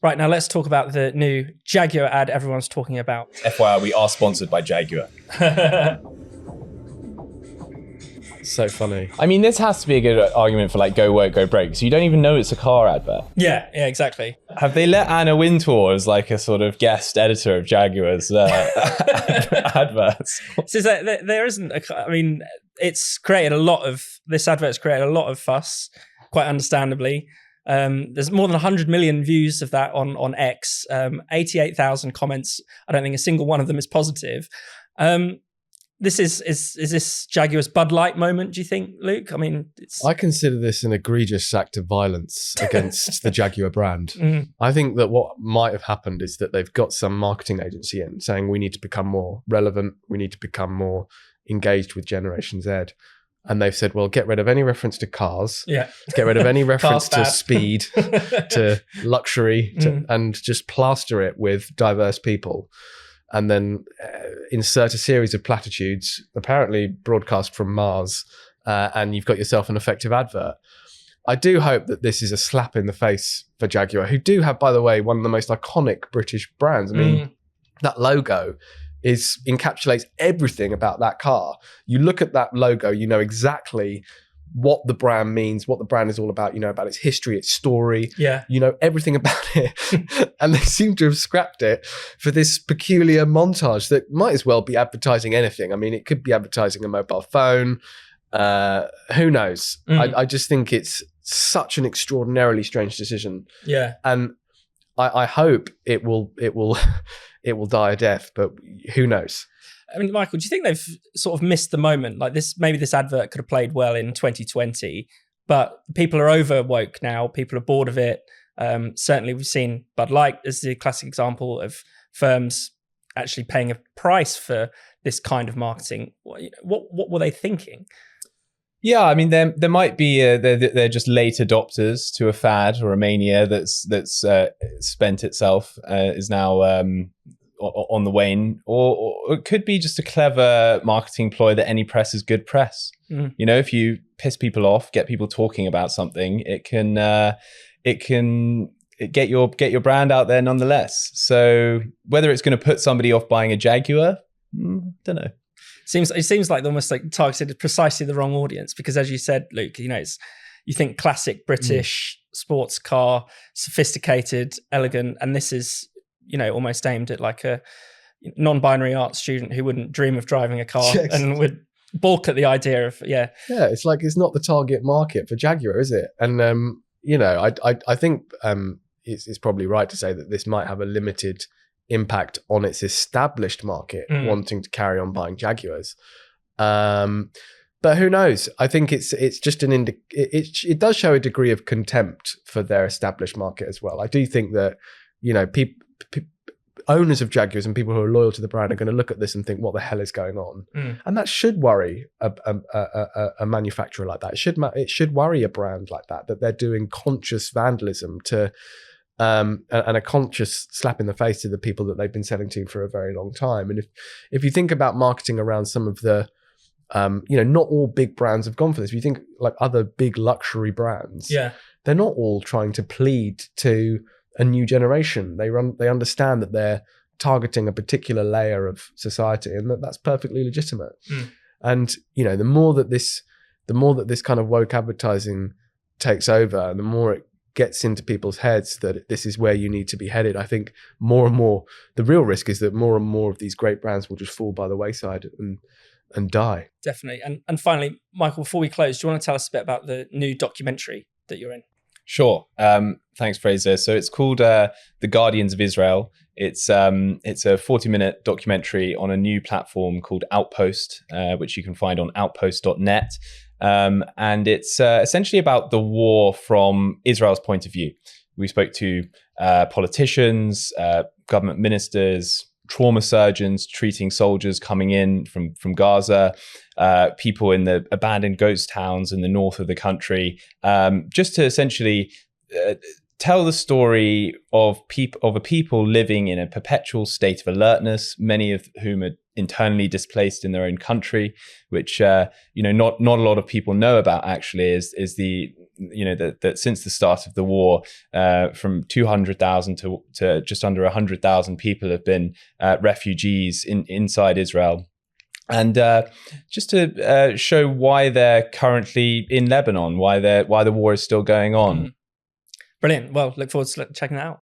Right, now let's talk about the new Jaguar ad everyone's talking about. FYI, we are sponsored by Jaguar. So funny. I mean, this has to be a good argument for like go woke, go broke. So you don't even know it's a car advert. Yeah, exactly. Have they let Anna Wintour as like a sort of guest editor of Jaguar's adverts? So there isn't, it's created this advert's created a lot of fuss, quite understandably. There's more than 100 million views of that on X, 88,000 comments. I don't think a single one of them is positive. This is this Jaguar's Bud Light moment, do you think, Luke? I mean, I consider this an egregious act of violence against the Jaguar brand. I think that what might have happened is that they've got some marketing agency in saying we need to become more relevant, we need to become more engaged with Generation Z. And they've said, well, get rid of any reference to cars, get rid of any reference to speed, to luxury, and just plaster it with diverse people. And then insert a series of platitudes, apparently broadcast from Mars, and you've got yourself an effective advert. I do hope that this is a slap in the face for Jaguar, who do have, by the way, one of the most iconic British brands. I mean, that logo encapsulates everything about that car. You look at that logo, you know exactly what the brand means, what the brand is all about, you know about its history, its story, you know everything about it. And they seem to have scrapped it for this peculiar montage that might as well be advertising anything. I mean, it could be advertising a mobile phone, who knows. I just think it's such an extraordinarily strange decision, and I hope it will die a death, but who knows. I mean, Michael, do you think they've sort of missed the moment? Like maybe this advert could have played well in 2020, but people are over woke now. People are bored of it. Certainly we've seen Bud Light as the classic example of firms actually paying a price for this kind of marketing. What were they thinking? Yeah, I mean, there might be they're just late adopters to a fad or a mania that's spent itself, is now on the wane, or it could be just a clever marketing ploy that any press is good press. You know, if you piss people off, get people talking about something, it can get your brand out there nonetheless. So whether it's going to put somebody off buying a Jaguar, don't know. It seems like they're almost like targeted precisely the wrong audience, because as you said, Luke, you know, you think classic British sports car, sophisticated, elegant, and this is, you know, almost aimed at like a non-binary art student who wouldn't dream of driving a car and would balk at the idea of it's like it's not the target market for Jaguar, is it? And you know, I think it's probably right to say that this might have a limited impact on its established market wanting to carry on buying Jaguars, but who knows? I think it's just it does show a degree of contempt for their established market as well. I do think that, you know, owners of Jaguars and people who are loyal to the brand are going to look at this and think, what the hell is going on? And that should worry a manufacturer like that. It should worry a brand like that they're doing conscious vandalism to and a conscious slap in the face to the people that they've been selling to for a very long time. And if you think about marketing around some of the you know, not all big brands have gone for this. If you think like other big luxury brands, they're not all trying to plead to a new generation. They understand that they're targeting a particular layer of society, and that's perfectly legitimate. And you know, the more that this kind of woke advertising takes over, and the more it gets into people's heads that this is where you need to be headed, I think more and more the real risk is that more and more of these great brands will just fall by the wayside and die. Definitely. And finally, Michael, before we close, do you want to tell us a bit about the new documentary that you're in? Sure. Thanks, Fraser. So it's called The Guardians of Israel. It's a 40-minute documentary on a new platform called Outpost, which you can find on outpost.net. And it's essentially about the war from Israel's point of view. We spoke to politicians, government ministers, trauma surgeons treating soldiers coming in from Gaza, people in the abandoned ghost towns in the north of the country, just to essentially tell the story of a people living in a perpetual state of alertness, many of whom are internally displaced in their own country, which not a lot of people know about actually is the that since the start of the war, from 200,000 to just under 100,000 people have been refugees inside Israel. And just to show why they're currently in Lebanon, why the war is still going on. Brilliant. Well, look forward to checking that out.